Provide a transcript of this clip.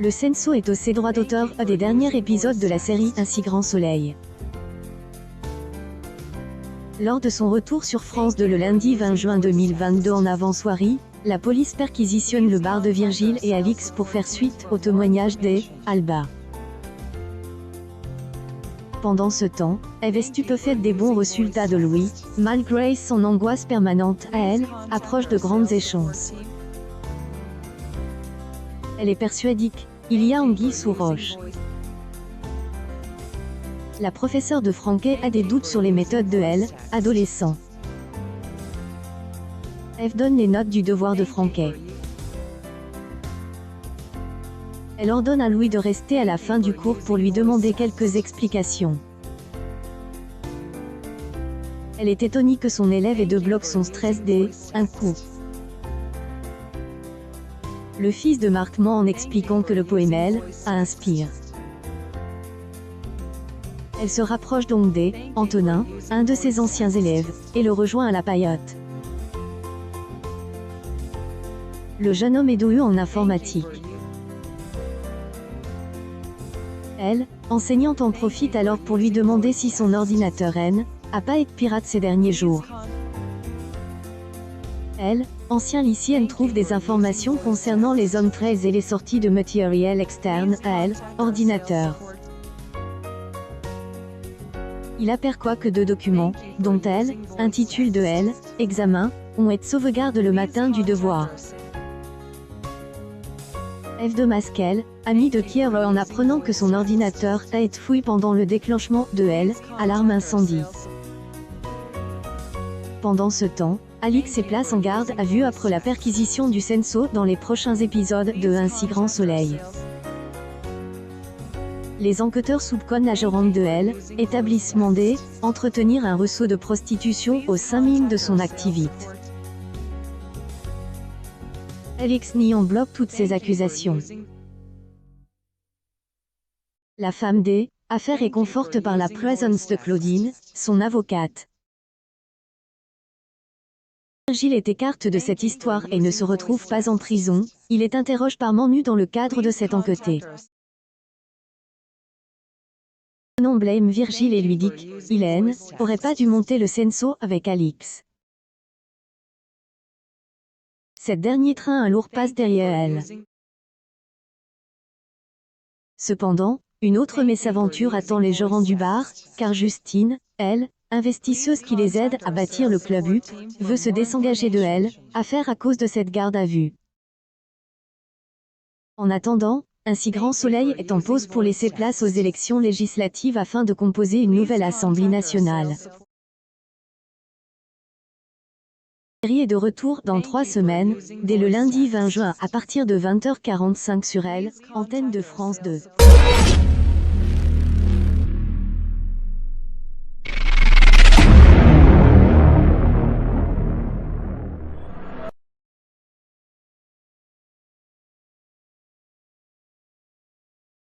Le Senso est aux droits d'auteur des derniers épisodes de la série Un si grand soleil. Lors de son retour sur France 2 le lundi 20 juin 2022 en avant-soirée, la police perquisitionne le bar de Virgile et Alix pour faire suite au témoignage d'Alba. Pendant ce temps, Eve est stupéfaite des bons résultats de Louis, malgré son angoisse permanente à elle, approche de grandes échéances. Elle est persuadée qu'il y a anguille sous roche. La professeure de Frankie a des doutes sur les méthodes de elle, adolescent. Eve donne les notes du devoir de Frankie. Elle ordonne à Louis de rester à la fin du cours pour lui demander quelques explications. Elle est étonnée que son élève ait débloqué son stress d'un coup. Le fils de Marc ment en expliquant que le poème a inspire. Elle se rapproche donc d'Antonin, un de ses anciens élèves, et le rejoint à la paillote. Le jeune homme est doué en informatique. Elle, enseignante, en profite alors pour lui demander si son ordinateur n'a pas été pirate ces derniers jours. Elle, ancienne lycéenne, trouve des informations concernant les entrées et les sorties de matériel externe à elle, ordinateur. Il aperçoit que 2 documents, dont elle, intitule de elle, examen, ont été sauvegardés le matin du devoir. Eve de Masquel, amie de Kiev en apprenant que son ordinateur a été fouillé pendant le déclenchement de alarme incendie. Pendant ce temps, Alix est place en garde à vue après la perquisition du Senso dans les prochains épisodes de Un si grand soleil. Les enquêteurs soupçonnent la gérante de établissement entretenir un réseau de prostitution au sein même de son activité. Alix nie en bloc toutes ces accusations. La femme d'affaires est confortée par la présence de Claudine, son avocate. Virgile est écarté de cette histoire et ne se retrouve pas en prison, il est interrogé par Manu dans le cadre de cette enquête. Non blâme Virgile et lui dit qu'il n'aurait pas dû monter le Senso avec Alix. Cette dernier train un lourd passe derrière elle. Cependant, une autre mésaventure attend les gérants du bar, car Justine, investisseuse qui les aide à bâtir le club UP, veut se désengager de affaire à cause de cette garde à vue. En attendant, Un si grand soleil est en pause pour laisser place aux élections législatives afin de composer une nouvelle Assemblée nationale. La série est de retour dans 3 semaines, dès le lundi 20 juin à partir de 20h45 sur antenne de France 2.